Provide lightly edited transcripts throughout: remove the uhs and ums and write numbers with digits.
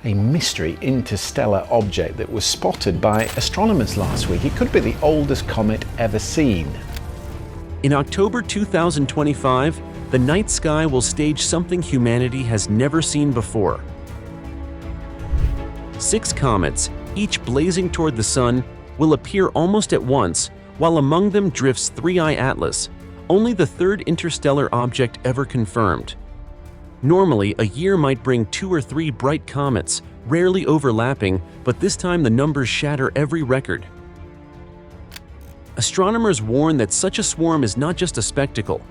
a mystery interstellar object that was spotted by astronomers last week. It could be the oldest comet ever seen. In October 2025, the night sky will stage something humanity has never seen before. 6 comets, each blazing toward the Sun, will appear almost at once, while among them drifts ThreeI Atlas, only the third interstellar object ever confirmed. Normally, a year might bring 2 or 3 bright comets, rarely overlapping, but this time the numbers shatter every record. Astronomers warn that such a swarm is not just a spectacle.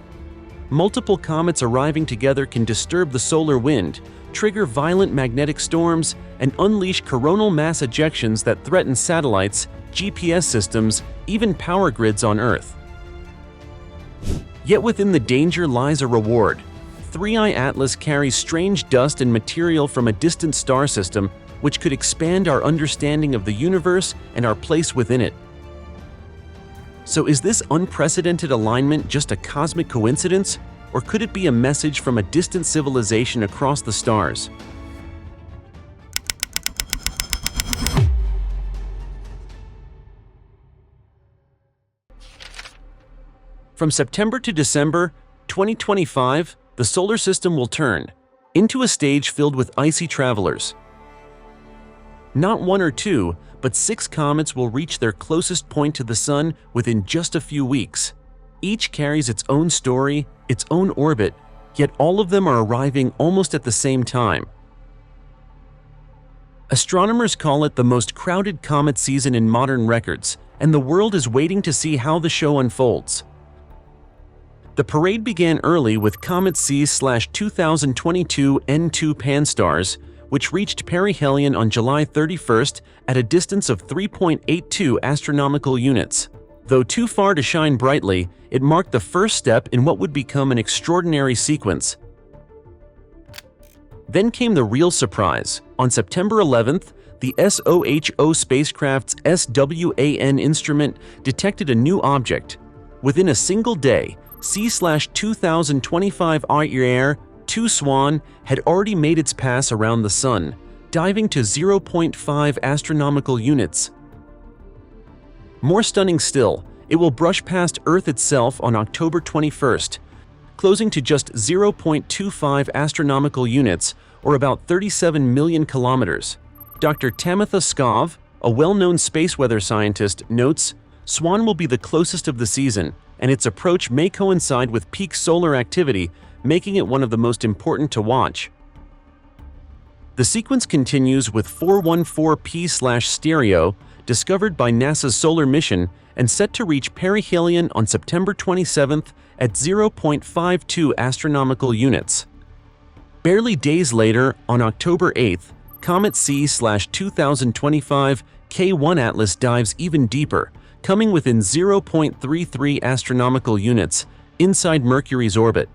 Multiple comets arriving together can disturb the solar wind, trigger violent magnetic storms, and unleash coronal mass ejections that threaten satellites, GPS systems, even power grids on Earth. Yet within the danger lies a reward. ThreeI Atlas carries strange dust and material from a distant star system, which could expand our understanding of the universe and our place within it. So is this unprecedented alignment just a cosmic coincidence, or could it be a message from a distant civilization across the stars? From September to December 2025, the solar system will turn into a stage filled with icy travelers. Not 1 or 2, but 6 comets will reach their closest point to the Sun within just a few weeks. Each carries its own story, its own orbit, yet all of them are arriving almost at the same time. Astronomers call it the most crowded comet season in modern records, and the world is waiting to see how the show unfolds. The parade began early with Comet C/2022 N2 Pan-STARRS, which reached perihelion on July 31st at a distance of 3.82 astronomical units. Though too far to shine brightly, it marked the first step in what would become an extraordinary sequence. Then came the real surprise. On September 11th, the SOHO spacecraft's SWAN instrument detected a new object. Within a single day, C/2025 IR-2 SWAN had already made its pass around the Sun, diving to 0.5 astronomical units. More stunning still, it will brush past Earth itself on October 21st, closing to just 0.25 astronomical units, or about 37 million kilometers. Dr. Tamitha Skov, a well-known space weather scientist, notes, SWAN will be the closest of the season, and its approach may coincide with peak solar activity, making it one of the most important to watch. The sequence continues with 414P/Stereo, discovered by NASA's solar mission and set to reach perihelion on September 27th at 0.52 astronomical units. Barely days later, on October 8th, Comet C/2025 K1 Atlas dives even deeper, coming within 0.33 astronomical units inside Mercury's orbit.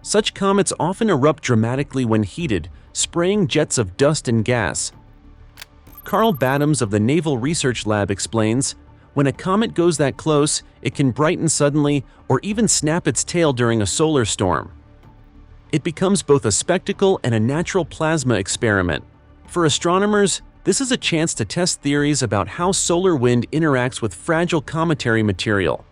Such comets often erupt dramatically when heated, spraying jets of dust and gas. Carl Badams of the Naval Research Lab explains, when a comet goes that close, it can brighten suddenly or even snap its tail during a solar storm. It becomes both a spectacle and a natural plasma experiment. For astronomers, this is a chance to test theories about how solar wind interacts with fragile cometary material.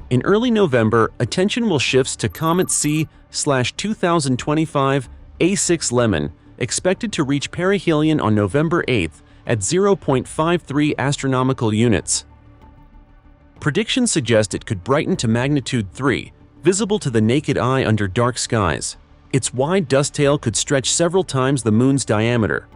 In early November, attention will shift to Comet C/2025 A6 Lemon, expected to reach perihelion on November 8th at 0.53 astronomical units. Predictions suggest it could brighten to magnitude 3, visible to the naked eye under dark skies. Its wide dust tail could stretch several times the Moon's diameter.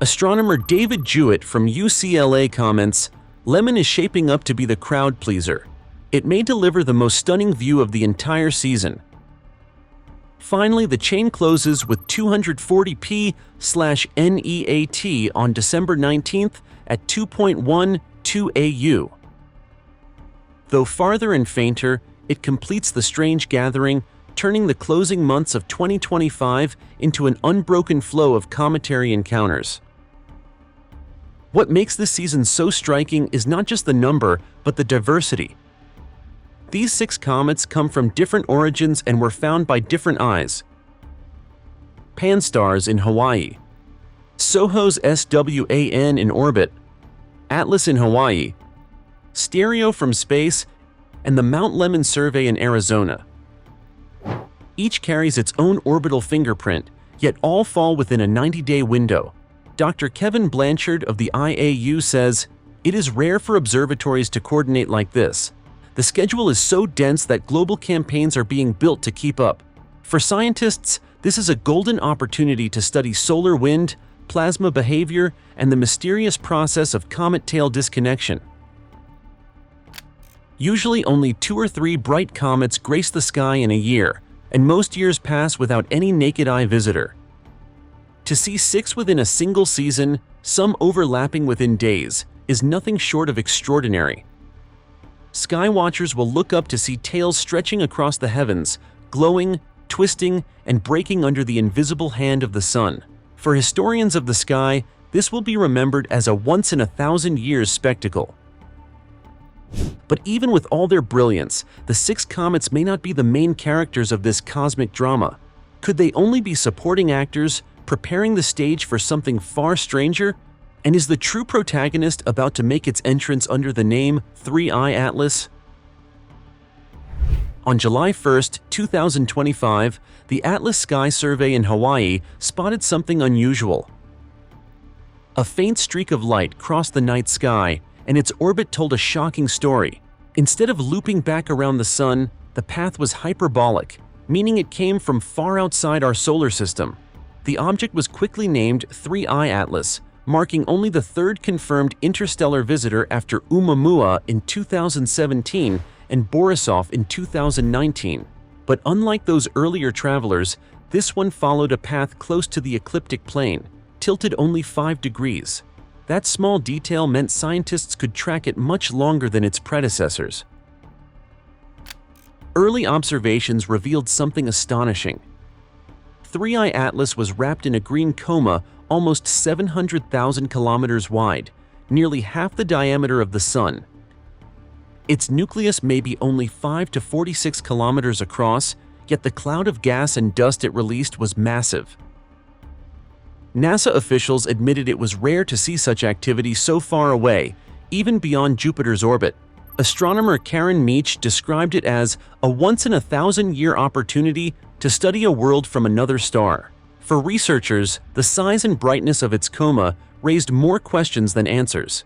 Astronomer David Jewett from UCLA comments, Lemon is shaping up to be the crowd pleaser. It may deliver the most stunning view of the entire season. Finally, the chain closes with 240p/NEAT on December 19th at 2.12 AU. Though farther and fainter, it completes the strange gathering, turning the closing months of 2025 into an unbroken flow of cometary encounters. What makes this season so striking is not just the number, but the diversity. These 6 comets come from different origins and were found by different eyes. Pan-STARRS in Hawaii, SOHO's SWAN in orbit, Atlas in Hawaii, Stereo from space, and the Mount Lemmon survey in Arizona. Each carries its own orbital fingerprint, yet all fall within a 90-day window. Dr. Kevin Blanchard of the IAU says, "It is rare for observatories to coordinate like this. The schedule is so dense that global campaigns are being built to keep up. For scientists, this is a golden opportunity to study solar wind, plasma behavior, and the mysterious process of comet tail disconnection." Usually only 2 or 3 bright comets grace the sky in a year, and most years pass without any naked-eye visitor. To see 6 within a single season, some overlapping within days, is nothing short of extraordinary. Skywatchers will look up to see tails stretching across the heavens, glowing, twisting, and breaking under the invisible hand of the sun. For historians of the sky, this will be remembered as a once-in-a-thousand-years spectacle. But even with all their brilliance, the 6 comets may not be the main characters of this cosmic drama. Could they only be supporting actors, preparing the stage for something far stranger? And is the true protagonist about to make its entrance under the name ThreeI Atlas? On July 1, 2025, the Atlas Sky Survey in Hawaii spotted something unusual. A faint streak of light crossed the night sky, and its orbit told a shocking story. Instead of looping back around the sun, the path was hyperbolic, meaning it came from far outside our solar system. The object was quickly named ThreeI Atlas, marking only the 3rd confirmed interstellar visitor after Oumuamua in 2017 and Borisov in 2019. But unlike those earlier travelers, this one followed a path close to the ecliptic plane, tilted only 5 degrees. That small detail meant scientists could track it much longer than its predecessors. Early observations revealed something astonishing. ThreeI Atlas was wrapped in a green coma almost 700,000 kilometers wide, nearly half the diameter of the Sun. Its nucleus may be only 5 to 46 kilometers across, yet the cloud of gas and dust it released was massive. NASA officials admitted it was rare to see such activity so far away, even beyond Jupiter's orbit. Astronomer Karen Meach described it as a once-in-a-thousand-year opportunity to study a world from another star. For researchers, the size and brightness of its coma raised more questions than answers.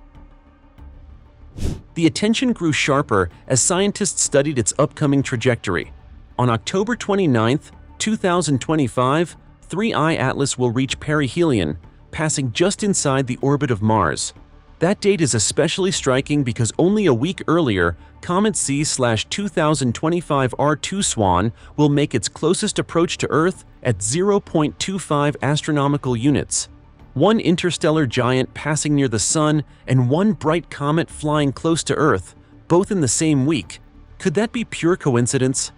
The attention grew sharper as scientists studied its upcoming trajectory. On October 29, 2025, ThreeI Atlas will reach perihelion, passing just inside the orbit of Mars. That date is especially striking because only a week earlier, Comet C/2025 R2 SWAN will make its closest approach to Earth at 0.25 astronomical units. One interstellar giant passing near the Sun and one bright comet flying close to Earth, both in the same week. Could that be pure coincidence?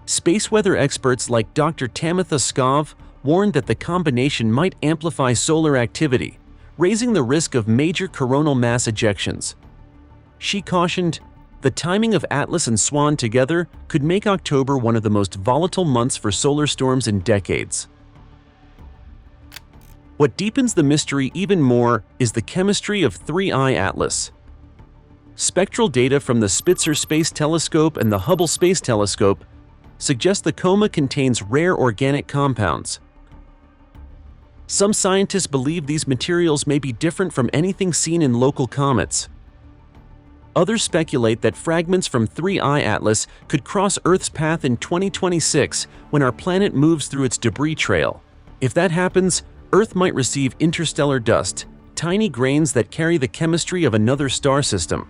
Space weather experts like Dr. Tamitha Skov warned that the combination might amplify solar activity, raising the risk of major coronal mass ejections. She cautioned, "The timing of Atlas and SWAN together could make October one of the most volatile months for solar storms in decades." What deepens the mystery even more is the chemistry of ThreeI Atlas. Spectral data from the Spitzer Space Telescope and the Hubble Space Telescope suggest the coma contains rare organic compounds. Some scientists believe these materials may be different from anything seen in local comets. Others speculate that fragments from ThreeI Atlas could cross Earth's path in 2026 when our planet moves through its debris trail. If that happens, Earth might receive interstellar dust, tiny grains that carry the chemistry of another star system.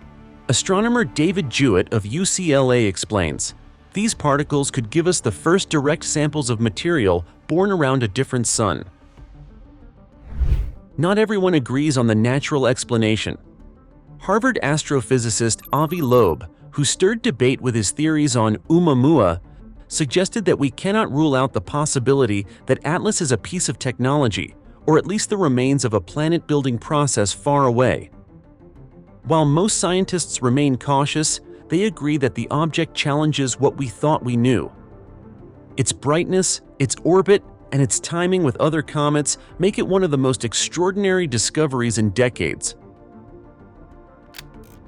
Astronomer David Jewett of UCLA explains, "These particles could give us the first direct samples of material born around a different sun." Not everyone agrees on the natural explanation. Harvard astrophysicist Avi Loeb, who stirred debate with his theories on Oumuamua, suggested that we cannot rule out the possibility that Atlas is a piece of technology, or at least the remains of a planet-building process far away. While most scientists remain cautious, they agree that the object challenges what we thought we knew. Its brightness, its orbit, and its timing with other comets make it one of the most extraordinary discoveries in decades.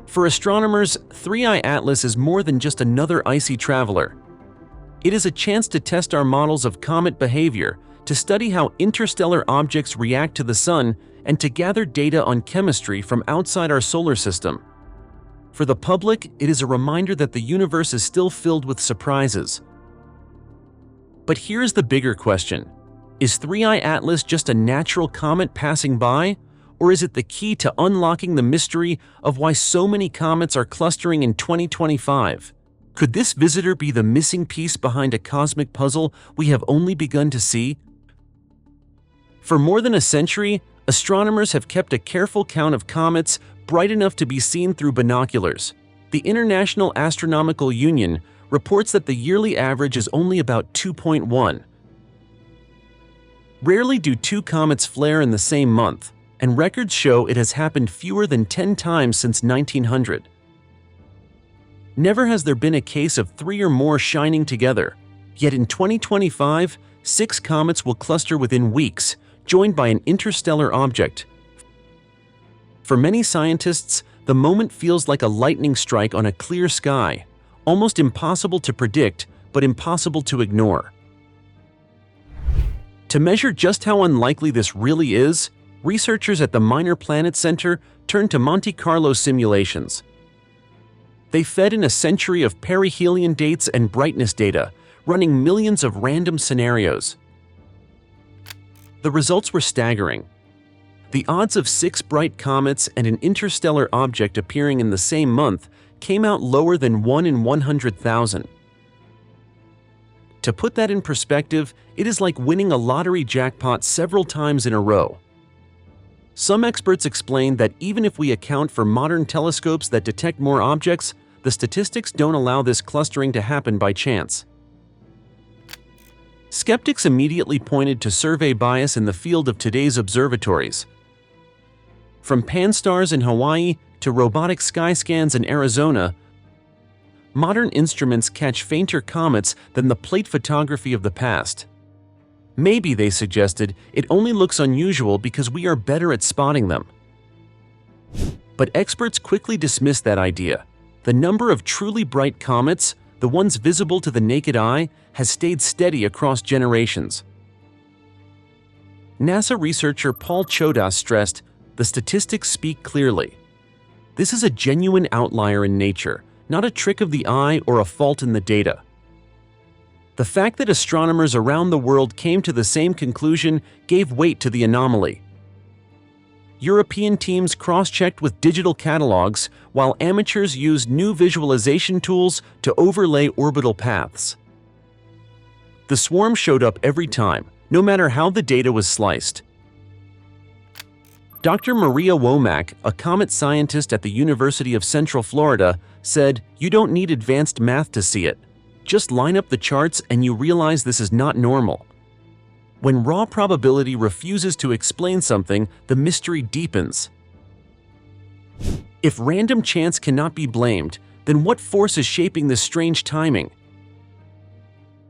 For astronomers, ThreeI Atlas is more than just another icy traveler. It is a chance to test our models of comet behavior, to study how interstellar objects react to the Sun, and to gather data on chemistry from outside our solar system. For the public, it is a reminder that the universe is still filled with surprises. But here's the bigger question. Is ThreeI Atlas just a natural comet passing by? Or is it the key to unlocking the mystery of why so many comets are clustering in 2025? Could this visitor be the missing piece behind a cosmic puzzle we have only begun to see? For more than a century, astronomers have kept a careful count of comets bright enough to be seen through binoculars. The International Astronomical Union reports that the yearly average is only about 2.1. Rarely do two comets flare in the same month, and records show it has happened fewer than 10 times since 1900. Never has there been a case of three or more shining together, yet in 2025, 6 comets will cluster within weeks, joined by an interstellar object. For many scientists, the moment feels like a lightning strike on a clear sky, almost impossible to predict, but impossible to ignore. To measure just how unlikely this really is, researchers at the Minor Planet Center turned to Monte Carlo simulations. They fed in a century of perihelion dates and brightness data, running millions of random scenarios. The results were staggering. The odds of 6 bright comets and an interstellar object appearing in the same month came out lower than 1 in 100,000. To put that in perspective, it is like winning a lottery jackpot several times in a row. Some experts explain that even if we account for modern telescopes that detect more objects, the statistics don't allow this clustering to happen by chance. Skeptics immediately pointed to survey bias in the field of today's observatories. From pan-stars in Hawaii to robotic sky scans in Arizona, modern instruments catch fainter comets than the plate photography of the past. Maybe, they suggested, it only looks unusual because we are better at spotting them. But experts quickly dismissed that idea. The number of truly bright comets, the ones visible to the naked eye, has stayed steady across generations. NASA researcher Paul Chodas stressed, "The statistics speak clearly. This is a genuine outlier in nature, not a trick of the eye or a fault in the data." The fact that astronomers around the world came to the same conclusion gave weight to the anomaly. European teams cross-checked with digital catalogs, while amateurs used new visualization tools to overlay orbital paths. The swarm showed up every time, no matter how the data was sliced. Dr. Maria Womack, a comet scientist at the University of Central Florida, said, "You don't need advanced math to see it. Just line up the charts and you realize this is not normal." When raw probability refuses to explain something, the mystery deepens. If random chance cannot be blamed, then what force is shaping this strange timing?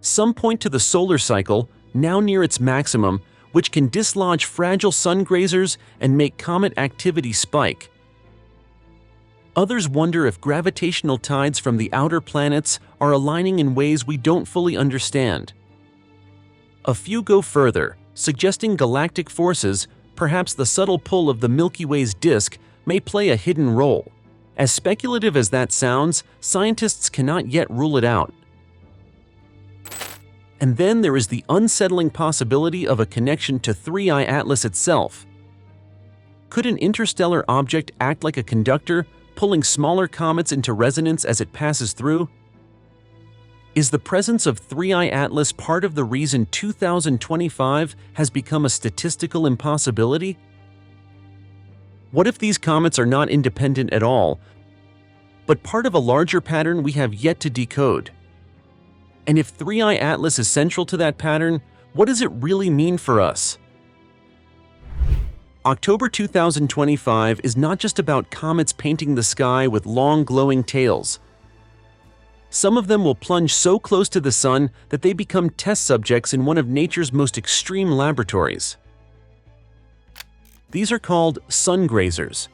Some point to the solar cycle, now near its maximum, which can dislodge fragile sun grazers and make comet activity spike. Others wonder if gravitational tides from the outer planets are aligning in ways we don't fully understand. A few go further, suggesting galactic forces, perhaps the subtle pull of the Milky Way's disk, may play a hidden role. As speculative as that sounds, scientists cannot yet rule it out. And then there is the unsettling possibility of a connection to ThreeI Atlas itself. Could an interstellar object act like a conductor, pulling smaller comets into resonance as it passes through? Is the presence of ThreeI Atlas part of the reason 2025 has become a statistical impossibility? What if these comets are not independent at all, but part of a larger pattern we have yet to decode? And if ThreeI Atlas is central to that pattern, what does it really mean for us? October 2025 is not just about comets painting the sky with long glowing tails. Some of them will plunge so close to the sun that they become test subjects in one of nature's most extreme laboratories. These are called sun grazers,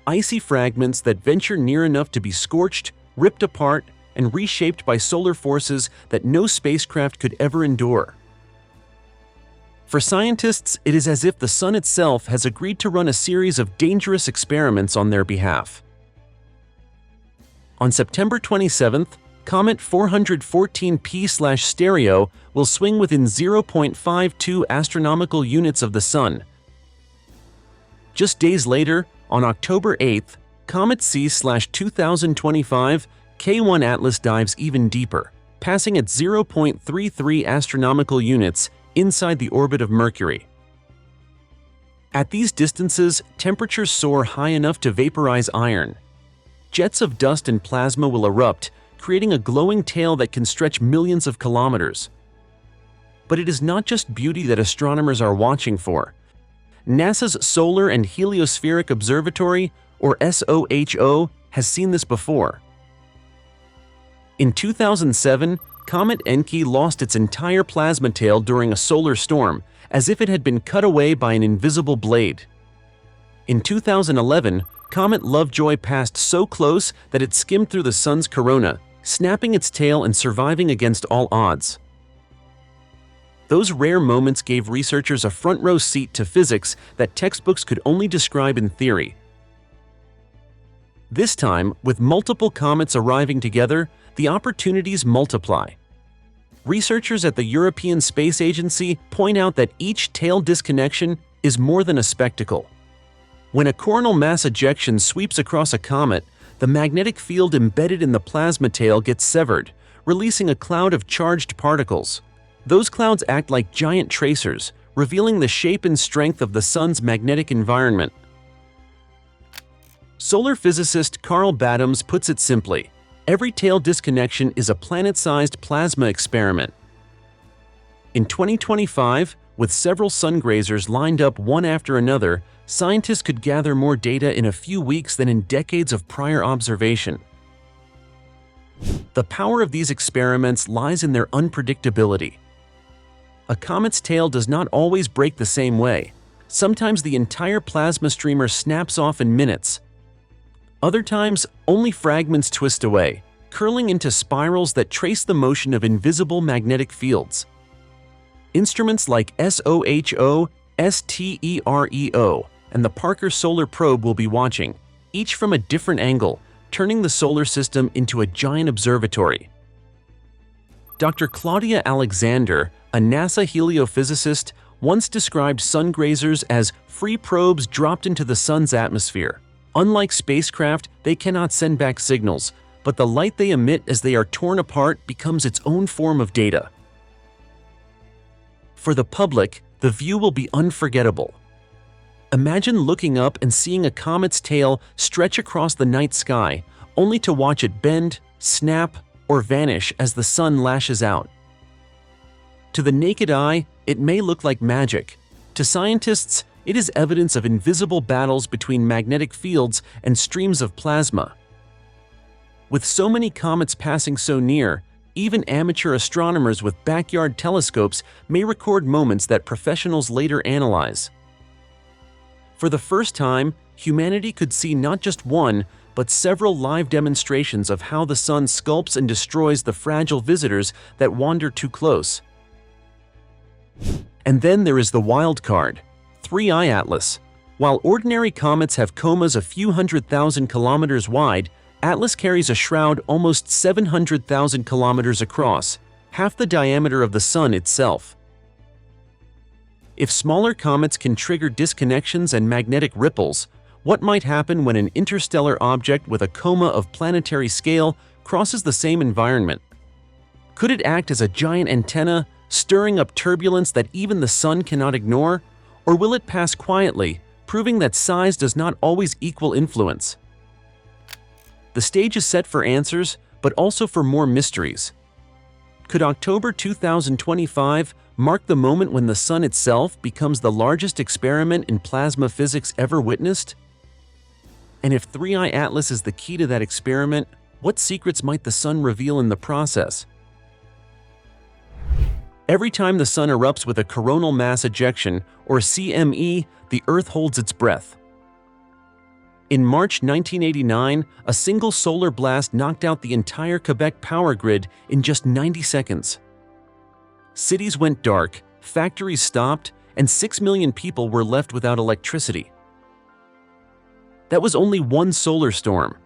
icy fragments that venture near enough to be scorched, ripped apart, and reshaped by solar forces that no spacecraft could ever endure. For scientists, it is as if the sun itself has agreed to run a series of dangerous experiments on their behalf. On September 27th, Comet 414P/Stereo will swing within 0.52 astronomical units of the Sun. Just days later, on October 8th, Comet C/2025 K1 Atlas dives even deeper, passing at 0.33 astronomical units inside the orbit of Mercury. At these distances, temperatures soar high enough to vaporize iron. Jets of dust and plasma will erupt, creating a glowing tail that can stretch millions of kilometers. But it is not just beauty that astronomers are watching for. NASA's Solar and Heliospheric Observatory, or SOHO, has seen this before. In 2007, Comet Encke lost its entire plasma tail during a solar storm, as if it had been cut away by an invisible blade. In 2011, Comet Lovejoy passed so close that it skimmed through the sun's corona, snapping its tail and surviving against all odds. Those rare moments gave researchers a front-row seat to physics that textbooks could only describe in theory. This time, with multiple comets arriving together, the opportunities multiply. Researchers at the European Space Agency point out that each tail disconnection is more than a spectacle. When a coronal mass ejection sweeps across a comet, the magnetic field embedded in the plasma tail gets severed, releasing a cloud of charged particles. Those clouds act like giant tracers, revealing the shape and strength of the sun's magnetic environment. Solar physicist Carl Baddams puts it simply: every tail disconnection is a planet-sized plasma experiment. In 2025, with several sun grazers lined up one after another, scientists could gather more data in a few weeks than in decades of prior observation. The power of these experiments lies in their unpredictability. A comet's tail does not always break the same way. Sometimes the entire plasma streamer snaps off in minutes. Other times, only fragments twist away, curling into spirals that trace the motion of invisible magnetic fields. Instruments like SOHO, STEREO, and the Parker Solar Probe will be watching, each from a different angle, turning the solar system into a giant observatory. Dr. Claudia Alexander, a NASA heliophysicist, once described sun grazers as free probes dropped into the sun's atmosphere. Unlike spacecraft, they cannot send back signals, but the light they emit as they are torn apart becomes its own form of data. For the public, the view will be unforgettable. Imagine looking up and seeing a comet's tail stretch across the night sky, only to watch it bend, snap, or vanish as the sun lashes out. To the naked eye, it may look like magic. To scientists, it is evidence of invisible battles between magnetic fields and streams of plasma. With so many comets passing so near, even amateur astronomers with backyard telescopes may record moments that professionals later analyze. For the first time, humanity could see not just one, but several live demonstrations of how the sun sculpts and destroys the fragile visitors that wander too close. And then there is the wild card, ThreeI Atlas. While ordinary comets have comas a few 100,000 kilometers wide, Atlas carries a shroud almost 700,000 kilometers across, half the diameter of the Sun itself. If smaller comets can trigger disconnections and magnetic ripples, what might happen when an interstellar object with a coma of planetary scale crosses the same environment? Could it act as a giant antenna, stirring up turbulence that even the Sun cannot ignore? Or will it pass quietly, proving that size does not always equal influence? The stage is set for answers, but also for more mysteries. Could October 2025 mark the moment when the Sun itself becomes the largest experiment in plasma physics ever witnessed? And if ThreeI Atlas is the key to that experiment, What secrets might the sun reveal in the process? Every time the sun erupts with a coronal mass ejection, or CME, the Earth holds its breath. In March 1989, a single solar blast knocked out the entire Quebec power grid in just 90 seconds. Cities went dark, factories stopped, and 6 million people were left without electricity. That was only one solar storm.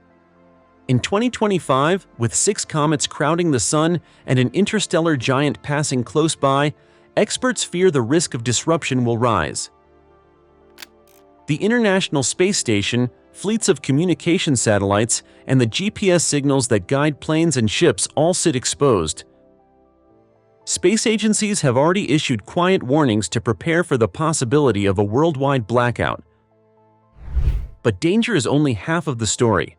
In 2025, with 6 comets crowding the sun and an interstellar giant passing close by, experts fear the risk of disruption will rise. The International Space Station, fleets of communication satellites, and the GPS signals that guide planes and ships all sit exposed. Space agencies have already issued quiet warnings to prepare for the possibility of a worldwide blackout. But danger is only half of the story.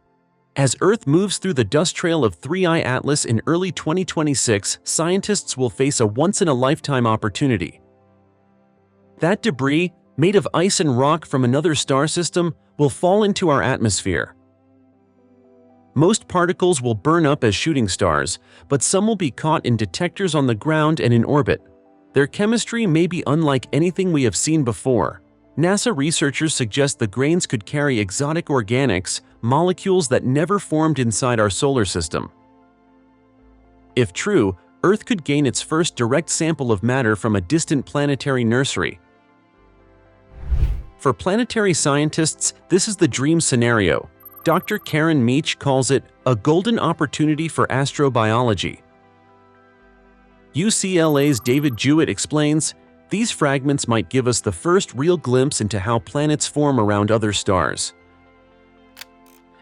As Earth moves through the dust trail of ThreeI Atlas in early 2026, scientists will face a once-in-a-lifetime opportunity. That debris, made of ice and rock from another star system, will fall into our atmosphere. Most particles will burn up as shooting stars, but some will be caught in detectors on the ground and in orbit. Their chemistry may be unlike anything we have seen before. NASA researchers suggest the grains could carry exotic organics, molecules that never formed inside our solar system. If true, Earth could gain its first direct sample of matter from a distant planetary nursery. For planetary scientists, this is the dream scenario. Dr. Karen Meach calls it a golden opportunity for astrobiology. UCLA's David Jewett explains, these fragments might give us the first real glimpse into how planets form around other stars.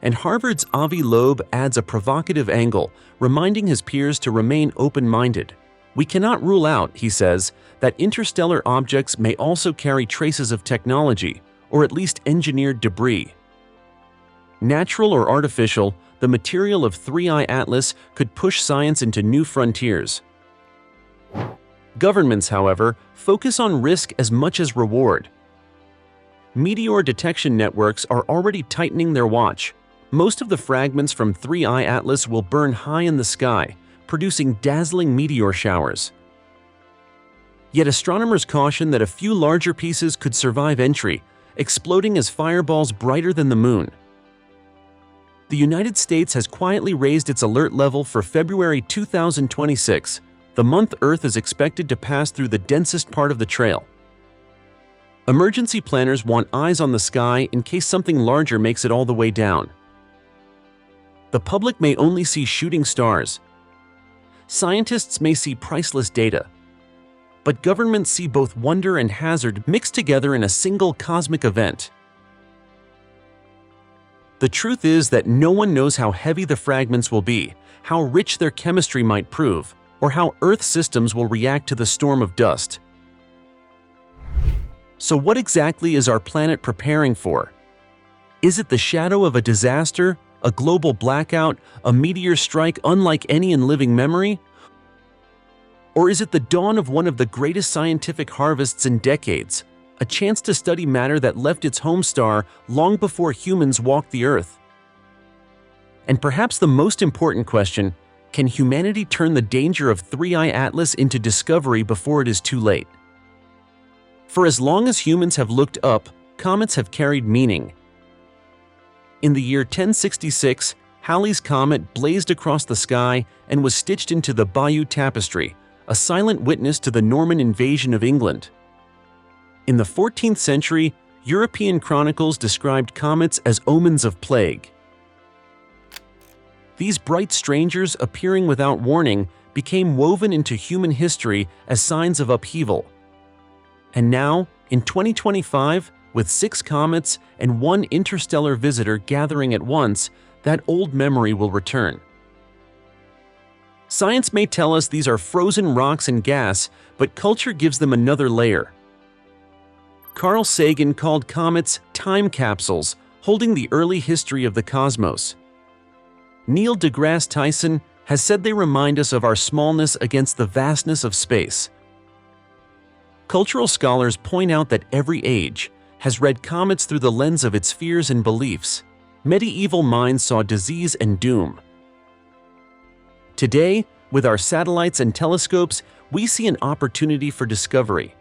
And Harvard's Avi Loeb adds a provocative angle, reminding his peers to remain open-minded. We cannot rule out, he says, that interstellar objects may also carry traces of technology, or at least engineered debris. Natural or artificial, the material of ThreeI Atlas could push science into new frontiers. Governments, however, focus on risk as much as reward. Meteor detection networks are already tightening their watch. Most of the fragments from ThreeI Atlas will burn high in the sky, producing dazzling meteor showers. Yet astronomers caution that a few larger pieces could survive entry, exploding as fireballs brighter than the moon. The United States has quietly raised its alert level for February 2026, the month Earth is expected to pass through the densest part of the trail. Emergency planners want eyes on the sky in case something larger makes it all the way down. The public may only see shooting stars. Scientists may see priceless data. But governments see both wonder and hazard mixed together in a single cosmic event. The truth is that no one knows how heavy the fragments will be, how rich their chemistry might prove, or how Earth's systems will react to the storm of dust. So what exactly is our planet preparing for? Is it the shadow of a disaster, a global blackout, a meteor strike unlike any in living memory? Or is it the dawn of one of the greatest scientific harvests in decades, a chance to study matter that left its home star long before humans walked the Earth? And perhaps the most important question, can humanity turn the danger of ThreeI Atlas into discovery before it is too late? For as long as humans have looked up, comets have carried meaning. In the year 1066, Halley's Comet blazed across the sky and was stitched into the Bayeux Tapestry, a silent witness to the Norman invasion of England. In the 14th century, European chronicles described comets as omens of plague. These bright strangers appearing without warning became woven into human history as signs of upheaval. And now, in 2025, with 6 comets and 1 interstellar visitor gathering at once, that old memory will return. Science may tell us these are frozen rocks and gas, but culture gives them another layer. Carl Sagan called comets time capsules, holding the early history of the cosmos. Neil deGrasse Tyson has said they remind us of our smallness against the vastness of space. Cultural scholars point out that every age has read comets through the lens of its fears and beliefs. Medieval minds saw disease and doom. Today, with our satellites and telescopes, we see an opportunity for discovery.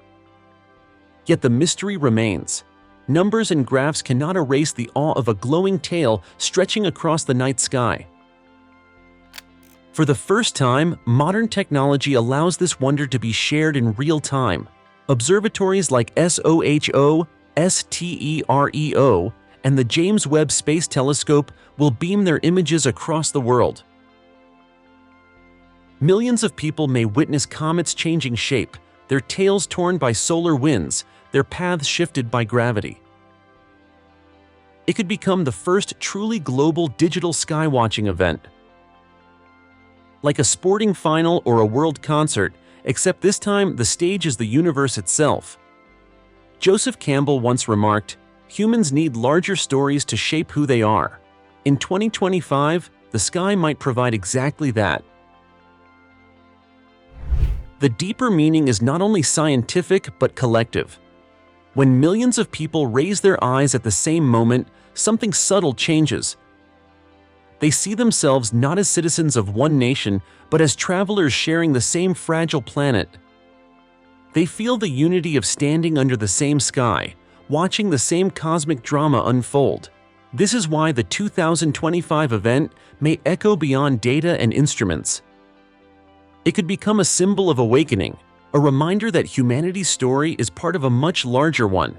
Yet the mystery remains. Numbers and graphs cannot erase the awe of a glowing tail stretching across the night sky. For the first time, modern technology allows this wonder to be shared in real time. Observatories like SOHO, STEREO, and the James Webb Space Telescope will beam their images across the world. Millions of people may witness comets changing shape, their tails torn by solar winds, their paths shifted by gravity. It could become the first truly global digital skywatching event. Like a sporting final or a world concert, except this time the stage is the universe itself. Joseph Campbell once remarked, "Humans need larger stories to shape who they are." In 2025, the sky might provide exactly that. The deeper meaning is not only scientific but collective. When millions of people raise their eyes at the same moment, something subtle changes. They see themselves not as citizens of one nation, but as travelers sharing the same fragile planet. They feel the unity of standing under the same sky, watching the same cosmic drama unfold. This is why the 2025 event may echo beyond data and instruments. It could become a symbol of awakening, a reminder that humanity's story is part of a much larger one.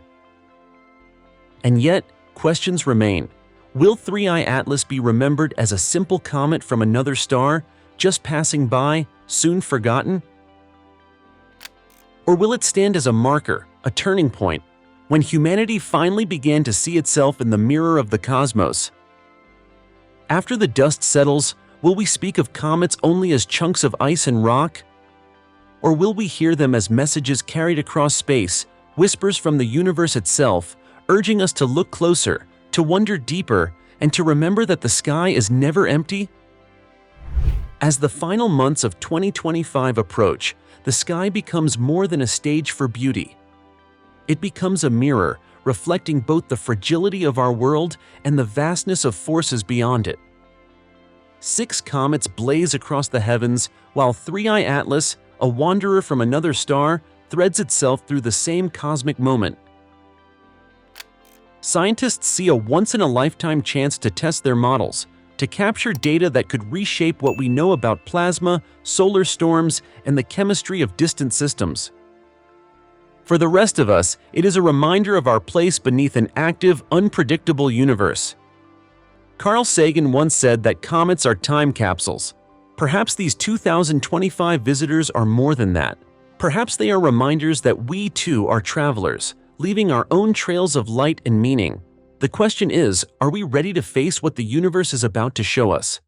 And yet, questions remain. Will ThreeI Atlas be remembered as a simple comet from another star, just passing by, soon forgotten? Or will it stand as a marker, a turning point, when humanity finally began to see itself in the mirror of the cosmos? After the dust settles, will we speak of comets only as chunks of ice and rock? Or will we hear them as messages carried across space, whispers from the universe itself, urging us to look closer, to wonder deeper, and to remember that the sky is never empty? As the final months of 2025 approach, the sky becomes more than a stage for beauty. It becomes a mirror, reflecting both the fragility of our world and the vastness of forces beyond it. 6 comets blaze across the heavens, while ThreeI Atlas, a wanderer from another star, threads itself through the same cosmic moment. Scientists see a once-in-a-lifetime chance to test their models, to capture data that could reshape what we know about plasma, solar storms, and the chemistry of distant systems. For the rest of us, it is a reminder of our place beneath an active, unpredictable universe. Carl Sagan once said that comets are time capsules. Perhaps these 2025 visitors are more than that. Perhaps they are reminders that we too are travelers, leaving our own trails of light and meaning. The question is, are we ready to face what the universe is about to show us?